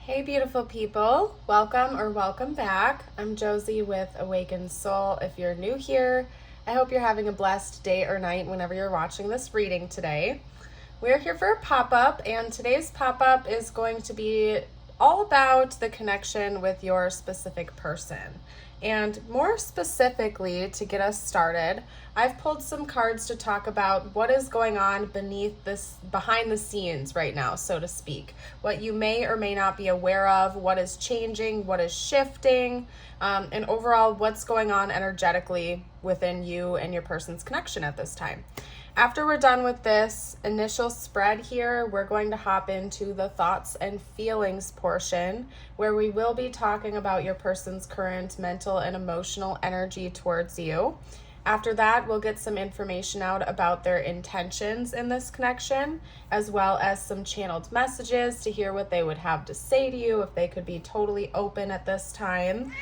Hey beautiful people, welcome back. I'm Josie with Awakened Soul. If you're new here, I hope you're having a blessed day or night whenever you're watching this reading today. We're here for a pop-up, and today's pop-up is going to be all about the connection with your specific person. And more specifically, to get us started, I've pulled some cards to talk about what is going on behind the scenes right now, so to speak. What you may or may not be aware of, what is changing, what is shifting, and overall what's going on energetically within you and your person's connection at this time. After we're done with this initial spread here, we're going to hop into the thoughts and feelings portion, where we will be talking about your person's current mental and emotional energy towards you. After that, we'll get some information out about their intentions in this connection, as well as some channeled messages to hear what they would have to say to you, if they could be totally open at this time.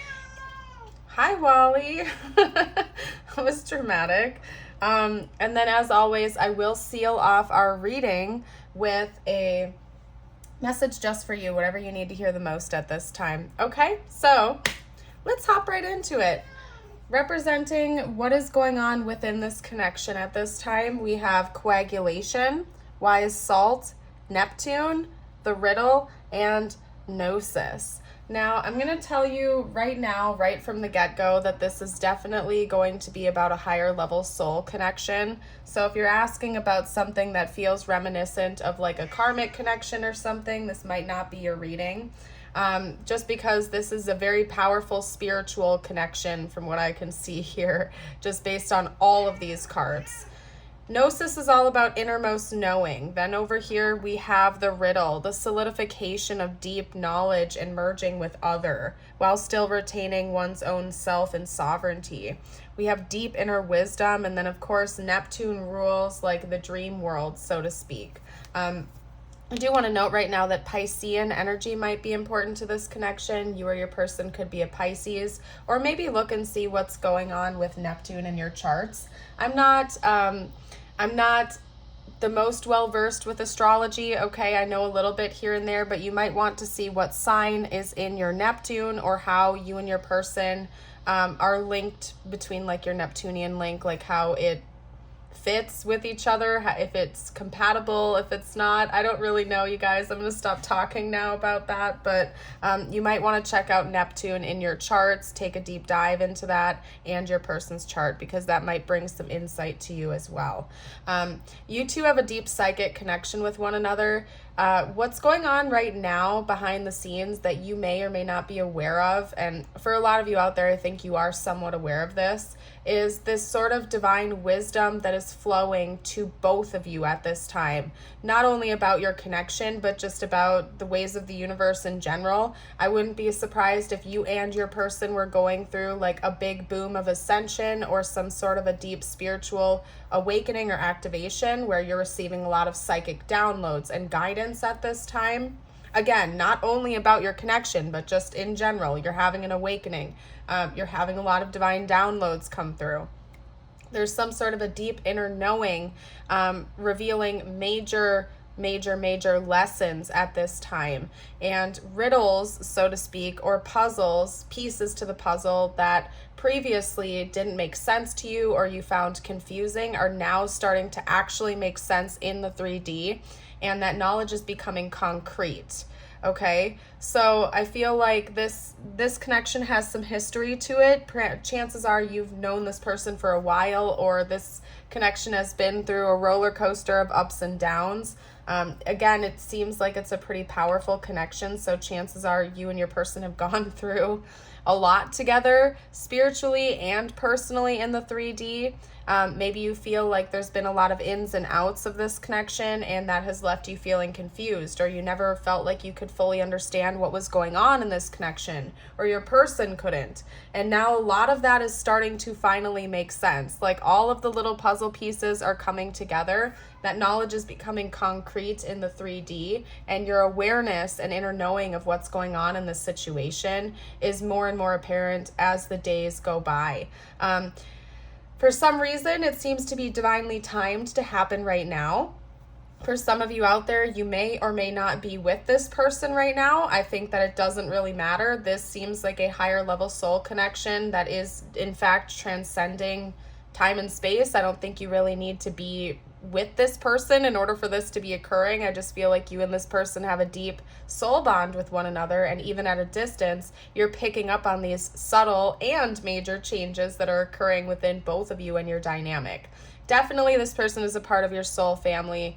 Hi, Wally. That was dramatic. And then, as always, I will seal off our reading with a message just for you, whatever you need to hear the most at this time. Okay, so let's hop right into it. Representing what is going on within this connection at this time, we have coagulation, wise salt, Neptune, the riddle, and gnosis. Now, I'm going to tell you right now, right from the get-go, that this is definitely going to be about a higher level soul connection. So if you're asking about something that feels reminiscent of like a karmic connection or something, this might not be your reading. Just because this is a very powerful spiritual connection from what I can see here, just based on all of these cards. Gnosis is all about innermost knowing. Then over here we have the riddle, the solidification of deep knowledge and merging with other, while still retaining one's own self and sovereignty. We have deep inner wisdom, and then of course Neptune rules like the dream world, so to speak. I do want to note right now that Piscean energy might be important to this connection. You or your person could be a Pisces, or maybe look and see what's going on with Neptune in your charts. I'm not the most well-versed with astrology, okay? I know a little bit here and there, but you might want to see what sign is in your Neptune, or how you and your person are linked between like your Neptunian link, like how it fits with each other, if it's compatible, if it's not. I don't really know, you guys. I'm going to stop talking now about that, but you might want to check out Neptune in your charts, take a deep dive into that and your person's chart, because that might bring some insight to you as well. You two have a deep psychic connection with one another. What's going on right now behind the scenes that you may or may not be aware of, and for a lot of you out there, I think you are somewhat aware of this, is this sort of divine wisdom that is flowing to both of you at this time. Not only about your connection, but just about the ways of the universe in general. I wouldn't be surprised if you and your person were going through like a big boom of ascension, or some sort of a deep spiritual awakening or activation, where you're receiving a lot of psychic downloads and guidance at this time. Again, not only about your connection, but just in general, you're having an awakening. You're having a lot of divine downloads come through. There's some sort of a deep inner knowing, revealing major lessons at this time, and riddles, so to speak, or puzzles, pieces to the puzzle that previously didn't make sense to you or you found confusing, are now starting to actually make sense in the 3D, and that knowledge is becoming concrete. Okay, so I feel like this connection has some history to it. Chances are you've known this person for a while, or this connection has been through a roller coaster of ups and downs. Again, it seems like it's a pretty powerful connection, so chances are you and your person have gone through a lot together, spiritually and personally in the 3D. Maybe you feel like there's been a lot of ins and outs of this connection, and that has left you feeling confused, or you never felt like you could fully understand what was going on in this connection, or your person couldn't. And now a lot of that is starting to finally make sense. Like all of the little puzzle pieces are coming together. That knowledge is becoming concrete in the 3D, and your awareness and inner knowing of what's going on in this situation is more and more apparent as the days go by. For some reason, it seems to be divinely timed to happen right now. For some of you out there, you may or may not be with this person right now. I think that it doesn't really matter. This seems like a higher level soul connection that is, in fact, transcending time and space. I don't think you really need to be with this person in order for this to be occurring. I just feel like you and this person have a deep soul bond with one another, and even at a distance, you're picking up on these subtle and major changes that are occurring within both of you and your dynamic. Definitely this person is a part of your soul family.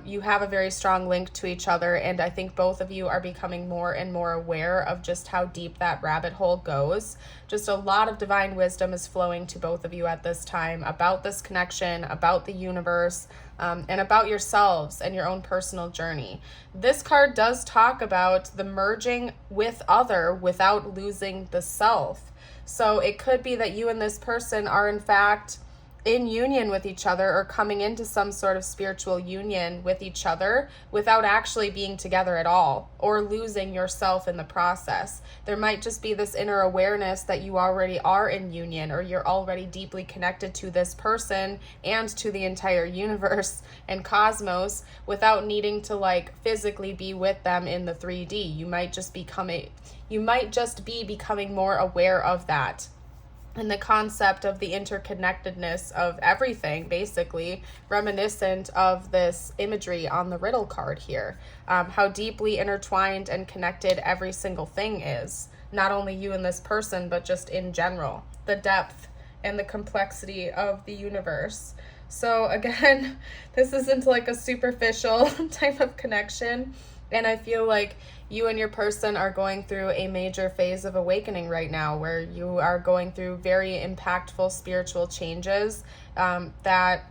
You have a very strong link to each other, and I think both of you are becoming more and more aware of just how deep that rabbit hole goes. Just a lot of divine wisdom is flowing to both of you at this time about this connection, about the universe, and about yourselves and your own personal journey. This card does talk about the merging with other without losing the self. So it could be that you and this person are in fact in union with each other, or coming into some sort of spiritual union with each other without actually being together at all, or losing yourself in the process. There might just be this inner awareness that you already are in union, or you're already deeply connected to this person and to the entire universe and cosmos without needing to like physically be with them in the 3D. You might just be becoming more aware of that. And the concept of the interconnectedness of everything, basically, reminiscent of this imagery on the riddle card here. How deeply intertwined and connected every single thing is. Not only you and this person, but just in general. The depth and the complexity of the universe. So again, this isn't like a superficial type of connection. And I feel like you and your person are going through a major phase of awakening right now, where you are going through very impactful spiritual changes that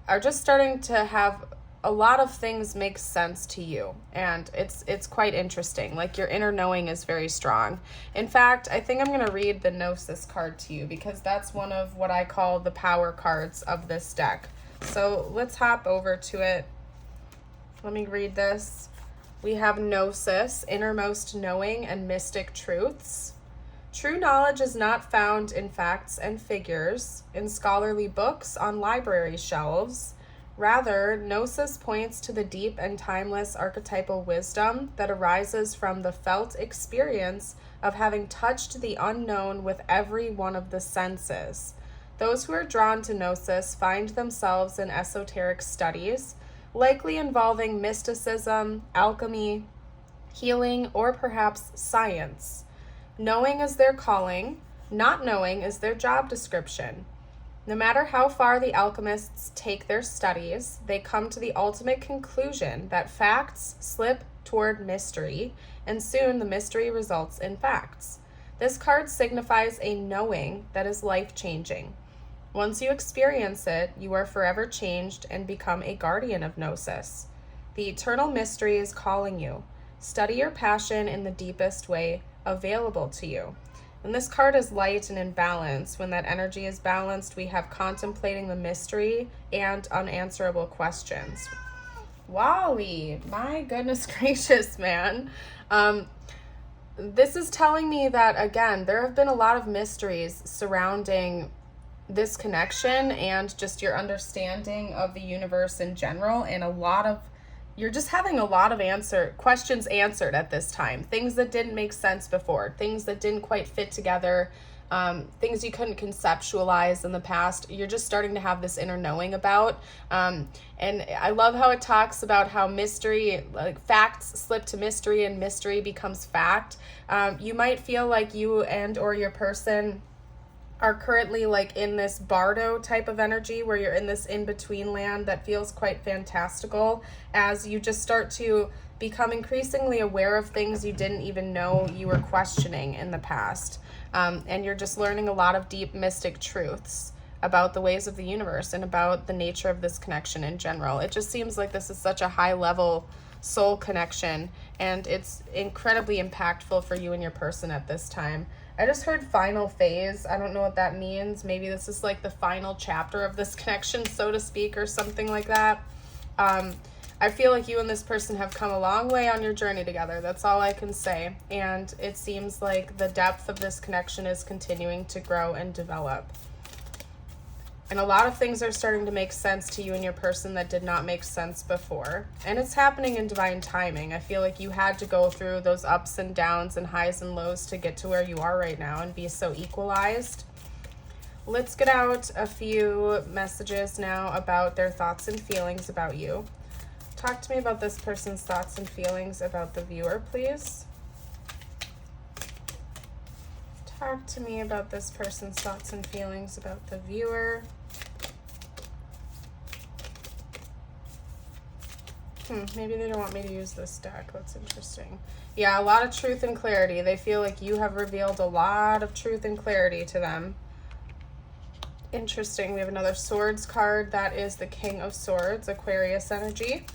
are just starting to have a lot of things make sense to you. And it's quite interesting. Like, your inner knowing is very strong. In fact, I think I'm going to read the Gnosis card to you, because that's one of what I call the power cards of this deck. So let's hop over to it. Let me read this. We have Gnosis, innermost knowing and mystic truths. True knowledge is not found in facts and figures, in scholarly books on library shelves. Rather, Gnosis points to the deep and timeless archetypal wisdom that arises from the felt experience of having touched the unknown with every one of the senses. Those who are drawn to Gnosis find themselves in esoteric studies, likely involving mysticism, alchemy, healing, or perhaps science. Knowing is their calling, not knowing is their job description. No matter how far the alchemists take their studies, they come to the ultimate conclusion that facts slip toward mystery, and soon the mystery results in facts. This card signifies a knowing that is life-changing. Once you experience it, you are forever changed and become a guardian of Gnosis. The eternal mystery is calling you. Study your passion in the deepest way available to you. And this card is light and in balance. When that energy is balanced, we have contemplating the mystery and unanswerable questions. Wally, my goodness gracious, man. This is telling me that, again, there have been a lot of mysteries surrounding this connection and just your understanding of the universe in general, and you're just having a lot of questions answered at this time. Things that didn't make sense before, things that didn't quite fit together, things you couldn't conceptualize in the past. You're just starting to have this inner knowing about. And I love how it talks about how mystery, like facts slip to mystery and mystery becomes fact. You might feel like you and or your person are currently like in this bardo type of energy, where you're in this in-between land that feels quite fantastical, as you just start to become increasingly aware of things you didn't even know you were questioning in the past. And you're just learning a lot of deep mystic truths about the ways of the universe and about the nature of this connection in general. It just seems like this is such a high level soul connection, and it's incredibly impactful for you and your person at this time. I just heard final phase. I don't know what that means. Maybe this is like the final chapter of this connection, so to speak, or something like that. I feel like you and this person have come a long way on your journey together. That's all I can say. And it seems like the depth of this connection is continuing to grow and develop. And a lot of things are starting to make sense to you and your person that did not make sense before. And it's happening in divine timing. I feel like you had to go through those ups and downs and highs and lows to get to where you are right now and be so equalized. Let's get out a few messages now about their thoughts and feelings about you. Talk to me about this person's thoughts and feelings about the viewer, please. Talk to me about this person's thoughts and feelings about the viewer. Maybe they don't want me to use this deck. That's interesting. Yeah, a lot of truth and clarity. They feel like you have revealed a lot of truth and clarity to them. Interesting. We have another Swords card. That is the King of Swords, Aquarius energy.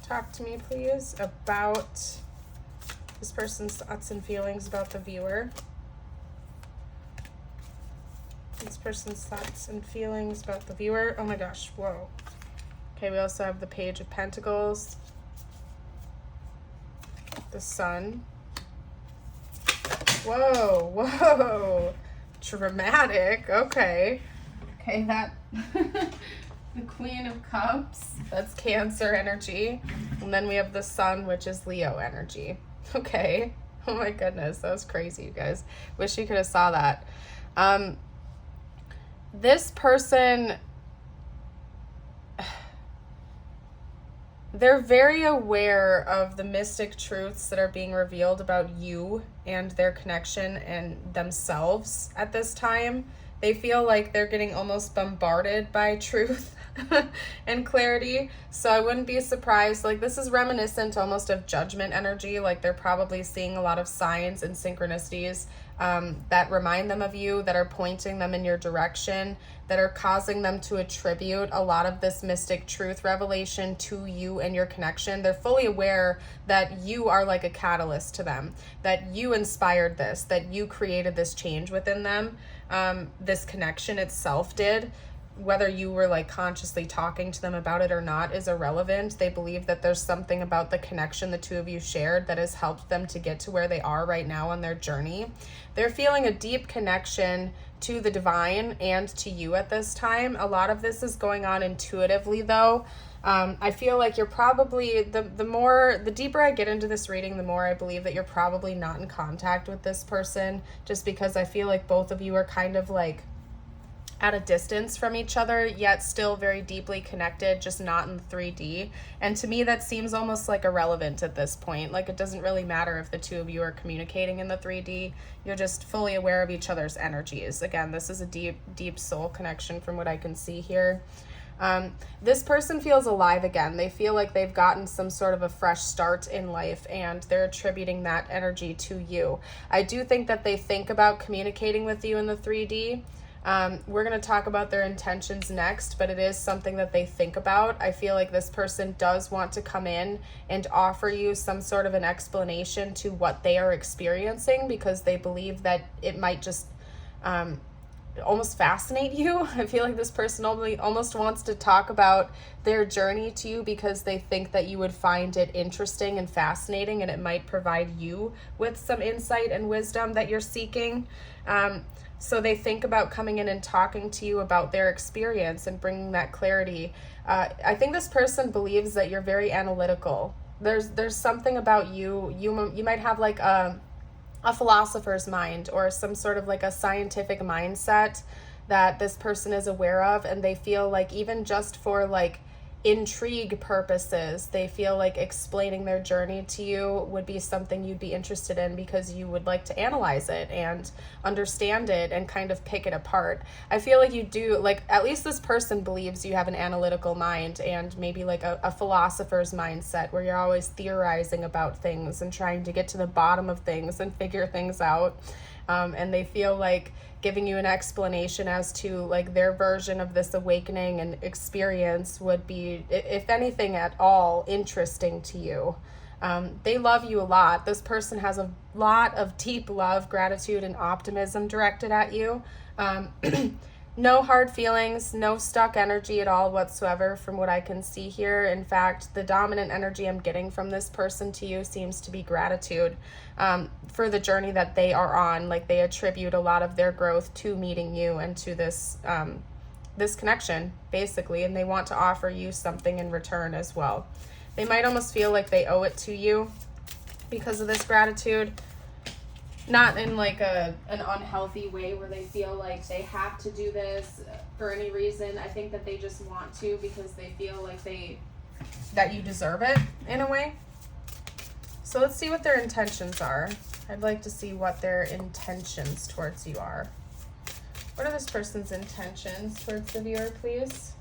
Talk to me, please, about this person's thoughts and feelings about the viewer. This person's thoughts and feelings about the viewer. Oh my gosh, whoa. Okay, we also have the Page of Pentacles, the Sun. Whoa, whoa, dramatic. Okay, that the Queen of Cups, that's Cancer energy, and then we have the Sun, which is Leo energy. Okay, oh my goodness, that was crazy, you guys. Wish you could have saw that. This person, they're very aware of the mystic truths that are being revealed about you and their connection and themselves at this time. They feel like they're getting almost bombarded by truth and clarity. So I wouldn't be surprised. Like, this is reminiscent almost of Judgment energy. Like, they're probably seeing a lot of signs and synchronicities that remind them of you, that are pointing them in your direction, that are causing them to attribute a lot of this mystic truth revelation to you and your connection. They're fully aware that you are like a catalyst to them, that you inspired this, that you created this change within them. This connection itself did. Whether you were like consciously talking to them about it or not is irrelevant. They believe that there's something about the connection the two of you shared that has helped them to get to where they are right now on their journey. They're feeling a deep connection to the divine and to you at this time. A lot of this is going on intuitively though. I feel like you're probably, the deeper I get into this reading, the more I believe that you're probably not in contact with this person, just because I feel like both of you are kind of like at a distance from each other, yet still very deeply connected, just not in 3D. And to me, that seems almost like irrelevant at this point. Like, it doesn't really matter if the two of you are communicating in the 3D. You're just fully aware of each other's energies. Again, this is a deep soul connection from what I can see here. This person feels alive again. They feel like they've gotten some sort of a fresh start in life, and they're attributing that energy to you. I do think that they think about communicating with you in the 3D. We're going to talk about their intentions next, but it is something that they think about. I feel like this person does want to come in and offer you some sort of an explanation to what they are experiencing, because they believe that it might just almost fascinate you. I feel like this person almost wants to talk about their journey to you because they think that you would find it interesting and fascinating, and it might provide you with some insight and wisdom that you're seeking. So they think about coming in and talking to you about their experience and bringing that clarity. I think this person believes that you're very analytical. There's something about you. You might have like a philosopher's mind or some sort of like a scientific mindset that this person is aware of, and they feel like even just for like intrigue purposes, they feel like explaining their journey to you would be something you'd be interested in, because you would like to analyze it and understand it and kind of pick it apart. I feel like you do, like, at least this person believes you have an analytical mind and maybe like a philosopher's mindset where you're always theorizing about things and trying to get to the bottom of things and figure things out. And they feel like giving you an explanation as to like their version of this awakening and experience would be, if anything at all, interesting to you. They love you a lot. This person has a lot of deep love, gratitude, and optimism directed at you. No hard feelings, no stuck energy at all whatsoever from what I can see here. In fact, the dominant energy I'm getting from this person to you seems to be gratitude for the journey that they are on. Like they attribute a lot of their growth to meeting you and to this this connection, basically, and they want to offer you something in return as well. They might almost feel like they owe it to you because of this gratitude. Not in like an unhealthy way where they feel like they have to do this for any reason. I think that they just want to because they feel like that you deserve it in a way. So let's see what their intentions are. I'd like to see what their intentions towards you are. What are this person's intentions towards the viewer, please?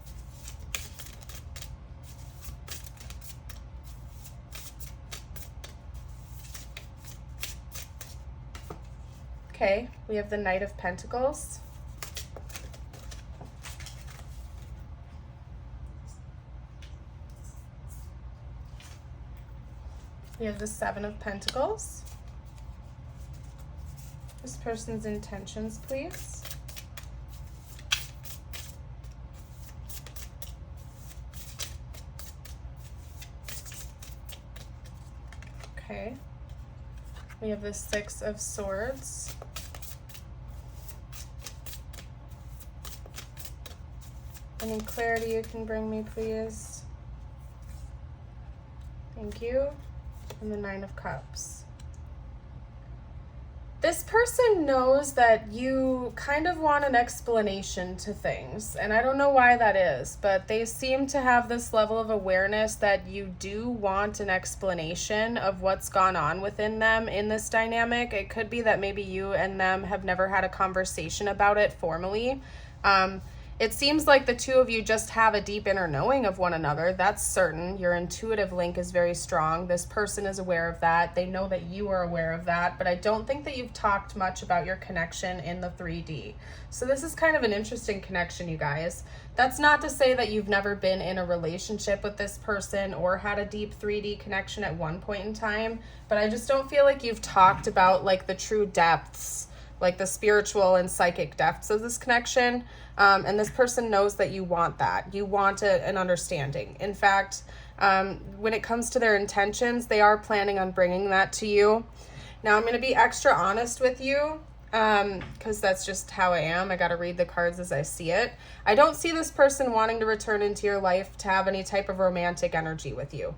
Okay, we have the Knight of Pentacles. We have the Seven of Pentacles. This person's intentions, please. Okay. We have the Six of Swords. Any clarity you can bring me, please? Thank you. And the Nine of Cups. This person knows that you kind of want an explanation to things, and I don't know why that is, but they seem to have this level of awareness that you do want an explanation of what's gone on within them in this dynamic. It could be that maybe you and them have never had a conversation about it formally. It seems like the two of you just have a deep inner knowing of one another. That's certain. Your intuitive link is very strong. This person is aware of that. They know that you are aware of that, but I don't think that you've talked much about your connection in the 3D. So this is kind of an interesting connection, you guys. That's not to say that you've never been in a relationship with this person or had a deep 3D connection at one point in time, but I just don't feel like you've talked about like the true depths, like the spiritual and psychic depths of this connection. And this person knows that you want that. You want an understanding. In fact, when it comes to their intentions, they are planning on bringing that to you. Now, I'm going to be extra honest with you because that's just how I am. I got to read the cards as I see it. I don't see this person wanting to return into your life to have any type of romantic energy with you.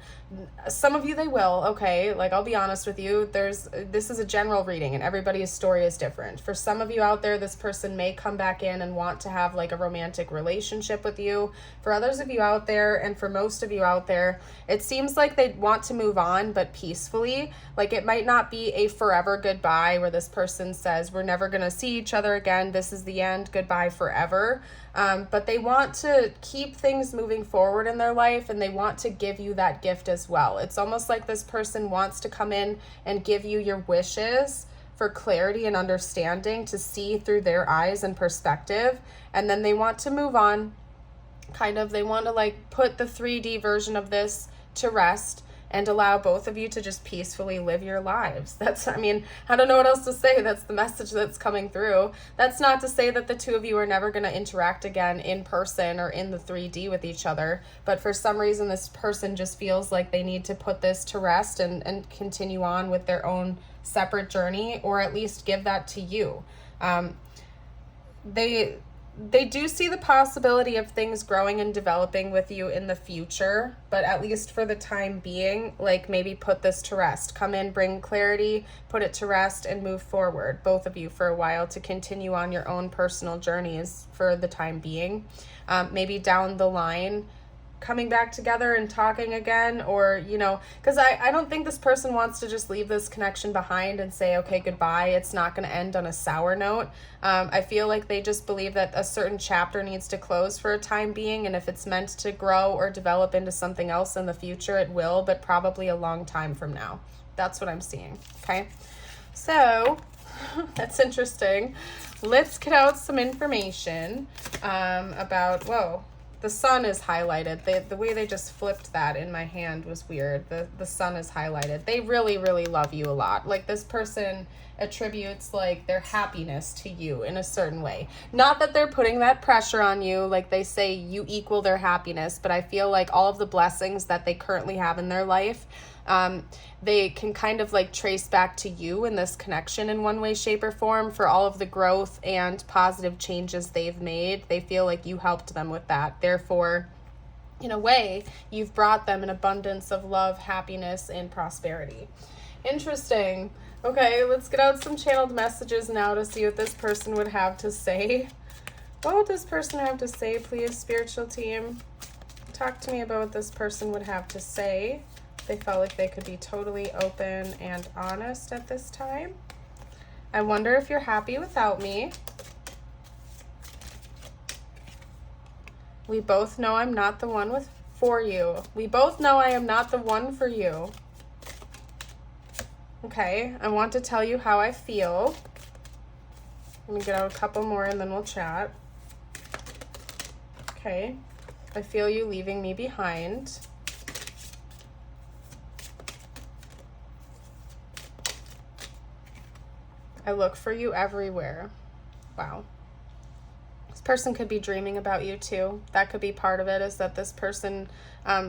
Some of you, they will, okay? Like, I'll be honest with you. This is a general reading and everybody's story is different. For some of you out there, this person may come back in and want to have like a romantic relationship with you. For others of you out there, and for most of you out there, it seems like they want to move on, but peacefully. Like, it might not be a forever goodbye where this person says, we're never going to see each other again. This is the end. Goodbye forever. But they want to keep things moving forward in their life, and they want to give you that gift as well. It's almost like this person wants to come in and give you your wishes for clarity and understanding, to see through their eyes and perspective, and then they want to move on. Kind of, they want to like put the 3D version of this to rest and allow both of you to just peacefully live your lives. I mean, I don't know what else to say. That's the message that's coming through. That's not to say that the two of you are never going to interact again in person or in the 3D with each other. But for some reason, this person just feels like they need to put this to rest and continue on with their own separate journey, or at least give that to you. They do see the possibility of things growing and developing with you in the future, but at least for the time being, like, maybe put this to rest. Come in, bring clarity, put it to rest, and move forward, both of you, for a while, to continue on your own personal journeys for the time being. Maybe down the line, coming back together and talking again, or, you know, because I don't think this person wants to just leave this connection behind and say, okay, goodbye. It's not going to end on a sour note. I feel like they just believe that a certain chapter needs to close for a time being, and if it's meant to grow or develop into something else in the future, it will, but probably a long time from now. That's what I'm seeing, okay? So, that's interesting. Let's get out some information about, whoa, The sun is highlighted. The way they just flipped that in my hand was weird. The sun is highlighted. They really, really love you a lot. Like, this person attributes like their happiness to you in a certain way. Not that they're putting that pressure on you, like they say you equal their happiness, but I feel like all of the blessings that they currently have in their life, they can kind of like trace back to you in this connection in one way, shape, or form for all of the growth and positive changes they've made. They feel like you helped them with that. Therefore, in a way, you've brought them an abundance of love, happiness, and prosperity. Interesting. Okay, let's get out some channeled messages now to see what this person would have to say. What would this person have to say, please, spiritual team? Talk to me about what this person would have to say. They felt like they could be totally open and honest at this time. I wonder if you're happy without me. We both know I'm not the one for you. We both know I am not the one for you. Okay, I want to tell you how I feel. Let me get out a couple more and then we'll chat. Okay, I feel you leaving me behind. I look for you everywhere. Wow. This person could be dreaming about you too. That could be part of it, is that this person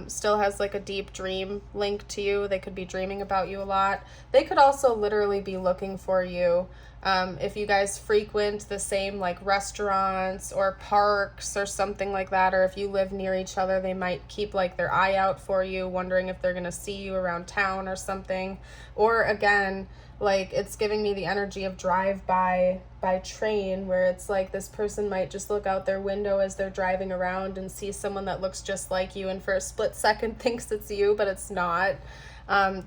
still has like a deep dream link to you. They could be dreaming about you a lot. They could also literally be looking for you. If you guys frequent the same like restaurants or parks or something like that, or if you live near each other, they might keep like their eye out for you, wondering if they're going to see you around town or something. Or again, like, it's giving me the energy of drive by train, where it's like this person might just look out their window as they're driving around and see someone that looks just like you, and for a split second thinks it's you, but it's not.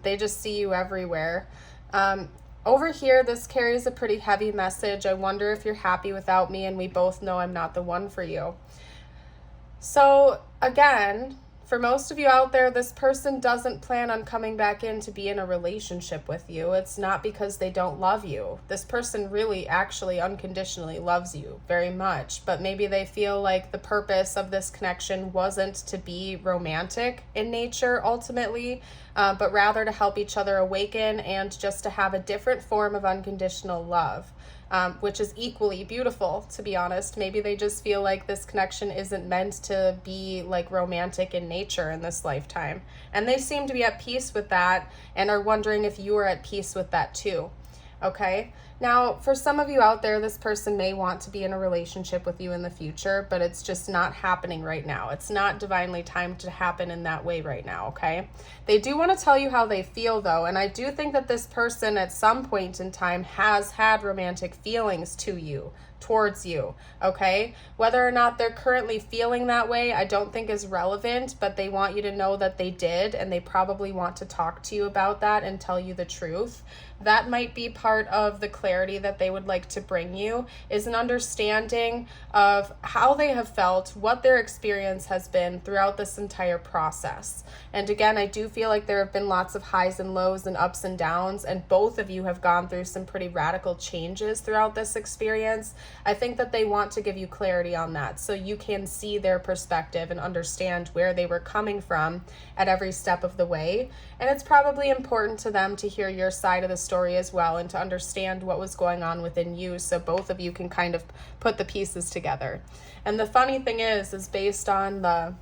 They just see you everywhere. Over here, this carries a pretty heavy message. I wonder if you're happy without me, and we both know I'm not the one for you. So again, for most of you out there, this person doesn't plan on coming back in to be in a relationship with you. It's not because they don't love you. This person really actually unconditionally loves you very much, but maybe they feel like the purpose of this connection wasn't to be romantic in nature ultimately, but rather to help each other awaken and just to have a different form of unconditional love. Which is equally beautiful, to be honest. Maybe they just feel like this connection isn't meant to be like romantic in nature in this lifetime. And they seem to be at peace with that and are wondering if you are at peace with that too. Okay? Now, for some of you out there, this person may want to be in a relationship with you in the future, but it's just not happening right now. It's not divinely timed to happen in that way right now, okay? They do want to tell you how they feel, though, and I do think that this person at some point in time has had romantic feelings to you, towards you, okay? Whether or not they're currently feeling that way, I don't think is relevant, but they want you to know that they did, and they probably want to talk to you about that and tell you the truth. That might be part of the clarity that they would like to bring you, is an understanding of how they have felt, what their experience has been throughout this entire process. And again, I do feel like there have been lots of highs and lows and ups and downs, and both of you have gone through some pretty radical changes throughout this experience. I think that they want to give you clarity on that so you can see their perspective and understand where they were coming from at every step of the way. And it's probably important to them to hear your side of the story as well, and to understand what was going on within you, so both of you can kind of put the pieces together. And the funny thing is based on the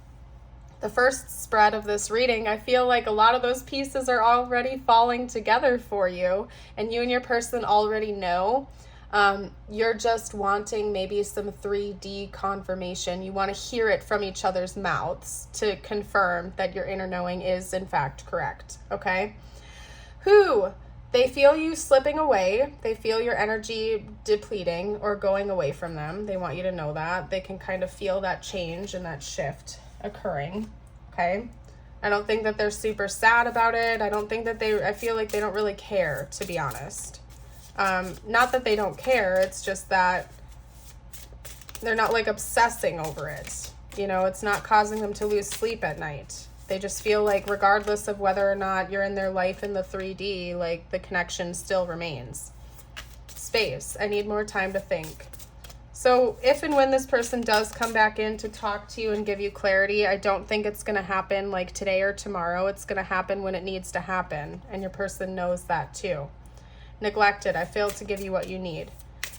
first spread of this reading, I feel like a lot of those pieces are already falling together for you, and you and your person already know. You're just wanting maybe some 3D confirmation. You want to hear it from each other's mouths to confirm that your inner knowing is in fact correct, okay? They feel you slipping away. They feel your energy depleting or going away from them. They want you to know that. They can kind of feel that change and that shift occurring, okay? I don't think that they're super sad about it. I feel like they don't really care, to be honest. Not that they don't care, it's just that they're not like obsessing over it. You know, it's not causing them to lose sleep at night. They just feel like regardless of whether or not you're in their life in the 3D, like the connection still remains. Space. I need more time to think. So if and when this person does come back in to talk to you and give you clarity, I don't think it's going to happen like today or tomorrow. It's going to happen when it needs to happen. And your person knows that too. Neglected. I failed to give you what you need.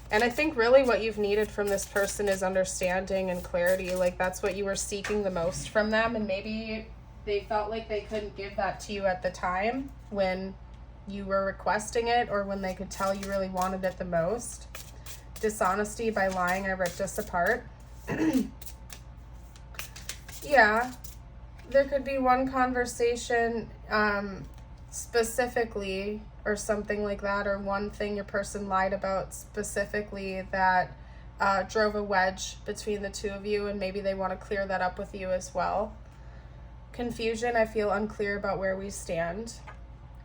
And I think really what you've needed from this person is understanding and clarity. Like that's what you were seeking the most from them. And maybe they felt like they couldn't give that to you at the time when you were requesting it, or when they could tell you really wanted it the most. Dishonesty. By lying, I ripped us apart. Yeah, there could be one conversation specifically or something like that, or one thing your person lied about specifically that drove a wedge between the two of you, and maybe they want to clear that up with you as well. Confusion. I feel unclear about where we stand.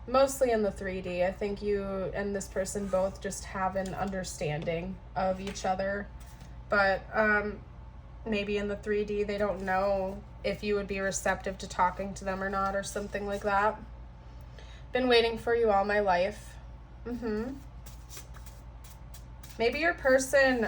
Mostly in the 3D. I think you and this person both just have an understanding of each other. But maybe in the 3D they don't know if you would be receptive to talking to them or not, or something like that. Been waiting for you all my life. Maybe your person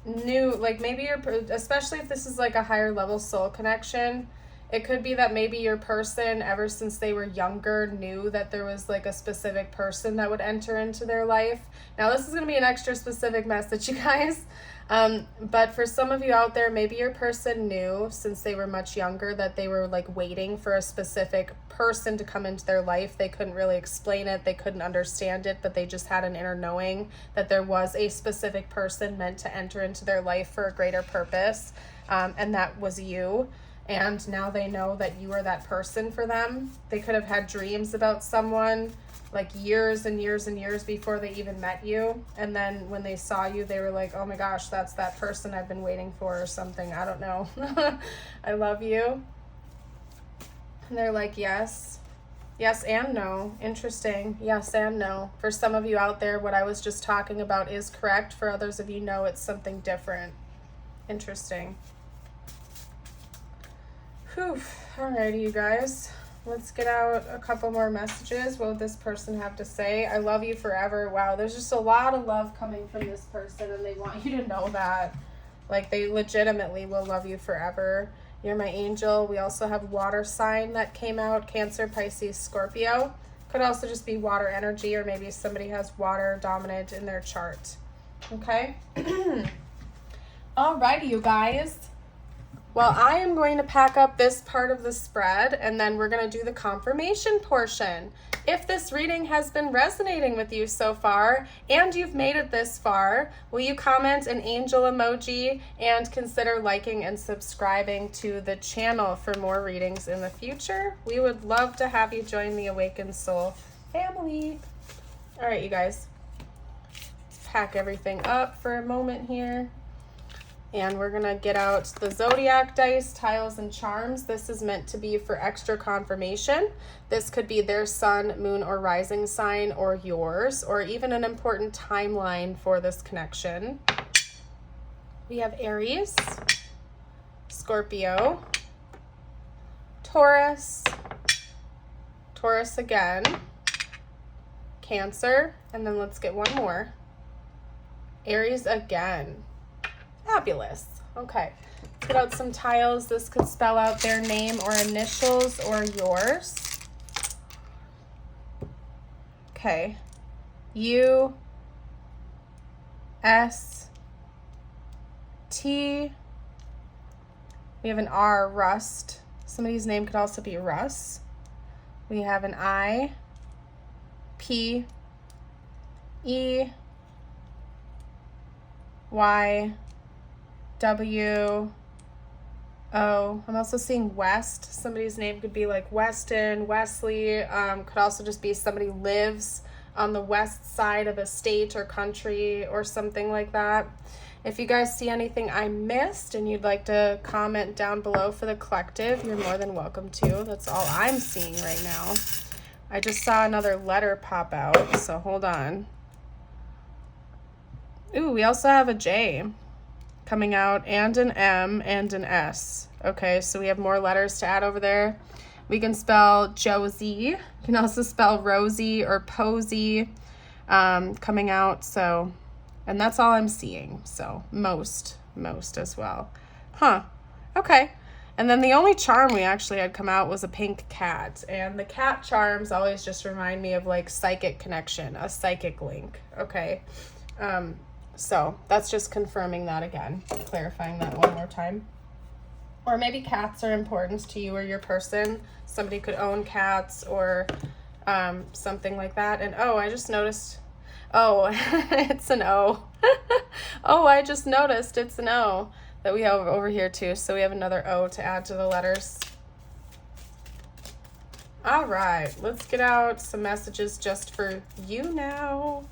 knew, like maybe especially if this is like a higher level soul connection, it could be that maybe your person, ever since they were younger, knew that there was like a specific person that would enter into their life. Now, this is going to be an extra specific message, you guys. But for some of you out there, maybe your person knew since they were much younger that they were like waiting for a specific person to come into their life. They couldn't really explain it. They couldn't understand it, but they just had an inner knowing that there was a specific person meant to enter into their life for a greater purpose. And that was you. And now they know that you are that person for them. They could have had dreams about someone like years and years and years before they even met you. And then when they saw you, they were like, oh my gosh, that's that person I've been waiting for, or something. I don't know. I love you. And they're like, yes. Yes and no. Interesting. Yes and no. For some of you out there, what I was just talking about is correct. For others of you, no, it's something different. Interesting. Whew. Alrighty, you guys. Let's get out a couple more messages. What would this person have to say? I love you forever. Wow, there's just a lot of love coming from this person, and they want you to know that. Like, they legitimately will love you forever. You're my angel. We also have water sign that came out. Cancer, Pisces, Scorpio. Could also just be water energy, or maybe somebody has water dominant in their chart. Okay? Alrighty, you guys. Well, I am going to pack up this part of the spread, and then we're going to do the confirmation portion. If this reading has been resonating with you so far, and you've made it this far, will you comment an angel emoji and consider liking and subscribing to the channel for more readings in the future? We would love to have you join the Awakened Soul family. All right, you guys. Let's pack everything up for a moment here. And we're going to get out the zodiac dice, tiles, and charms. This is meant to be for extra confirmation. This could be their sun, moon, or rising sign, or yours, or even an important timeline for this connection. We have Aries, Scorpio, Taurus, Taurus again, Cancer, and then let's get one more. Aries again. Fabulous. Okay, let's get out some tiles. This could spell out their name or initials or yours. Okay. U S T. We have an R, Rust. Somebody's name could also be Russ. We have an I, P, E, Y, W, O. I'm also seeing West. Somebody's name could be like Weston, Wesley. Could also just be somebody lives on the west side of a state or country or something like that. If you guys see anything I missed and you'd like to comment down below for the collective, you're more than welcome to. That's all I'm seeing right now. I just saw another letter pop out, so hold on. Ooh, we also have a J coming out, and an M, and an S. Okay, so we have more letters to add over there. We can spell Josie. You can also spell Rosie or Posy coming out. So And that's all I'm seeing. So most as well. Huh. Okay. And then the only charm we actually had come out was a pink cat. And the cat charms always just remind me of like psychic connection, a psychic link. Okay. So that's just confirming that again, clarifying that one more time. Or maybe cats are important to you or your person. Somebody could own cats or something like that. And oh, I just noticed, oh, it's an O. Oh, I just noticed it's an O that we have over here too. So we have another O to add to the letters. All right, let's get out some messages just for you now.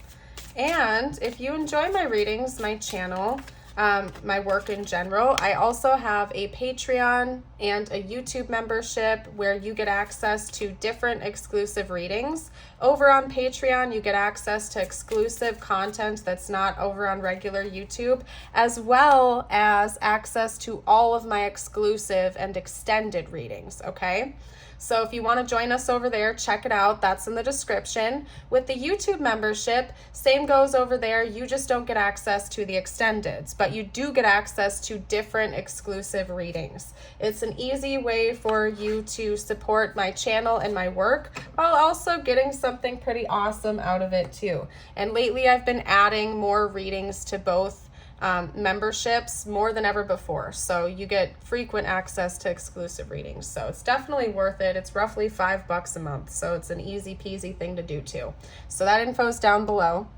And if you enjoy my readings, my channel, my work in general, I also have a Patreon and a YouTube membership where you get access to different exclusive readings. Over on Patreon, you get access to exclusive content that's not over on regular YouTube, as well as access to all of my exclusive and extended readings, okay? So if you want to join us over there, check it out. That's in the description. With the YouTube membership, same goes over there. You just don't get access to the extendeds, but you do get access to different exclusive readings. It's an easy way for you to support my channel and my work while also getting something pretty awesome out of it too. And lately I've been adding more readings to both memberships more than ever before. So you get frequent access to exclusive readings. So it's definitely worth it. It's roughly $5 a month. So it's an easy peasy thing to do too. So that info is down below.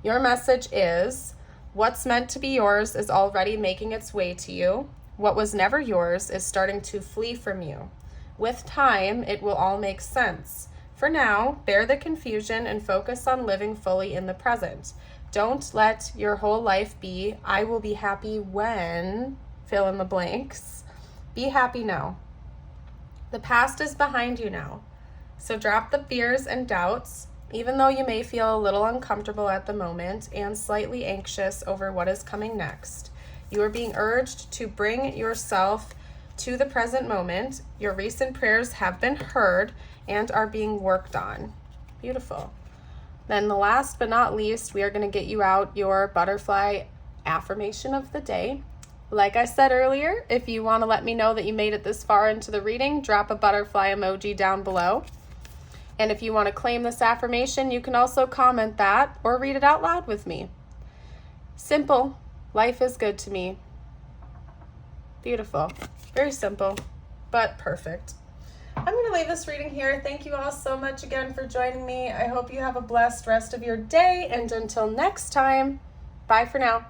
Your message is, what's meant to be yours is already making its way to you. What was never yours is starting to flee from you. With time, it will all make sense. For now, bear the confusion and focus on living fully in the present. Don't let your whole life be, I will be happy when, fill in the blanks. Be happy now. The past is behind you now. So drop the fears and doubts, even though you may feel a little uncomfortable at the moment and slightly anxious over what is coming next. You are being urged to bring yourself to the present moment. Your recent prayers have been heard and are being worked on. Beautiful. Then the last but not least, we are going to get you out your butterfly affirmation of the day. Like I said earlier, if you want to let me know that you made it this far into the reading, drop a butterfly emoji down below. And if you want to claim this affirmation, you can also comment that or read it out loud with me. Simple. Life is good to me. Beautiful. Very simple, but perfect. I'm going to leave this reading here. Thank you all so much again for joining me. I hope you have a blessed rest of your day. And until next time, bye for now.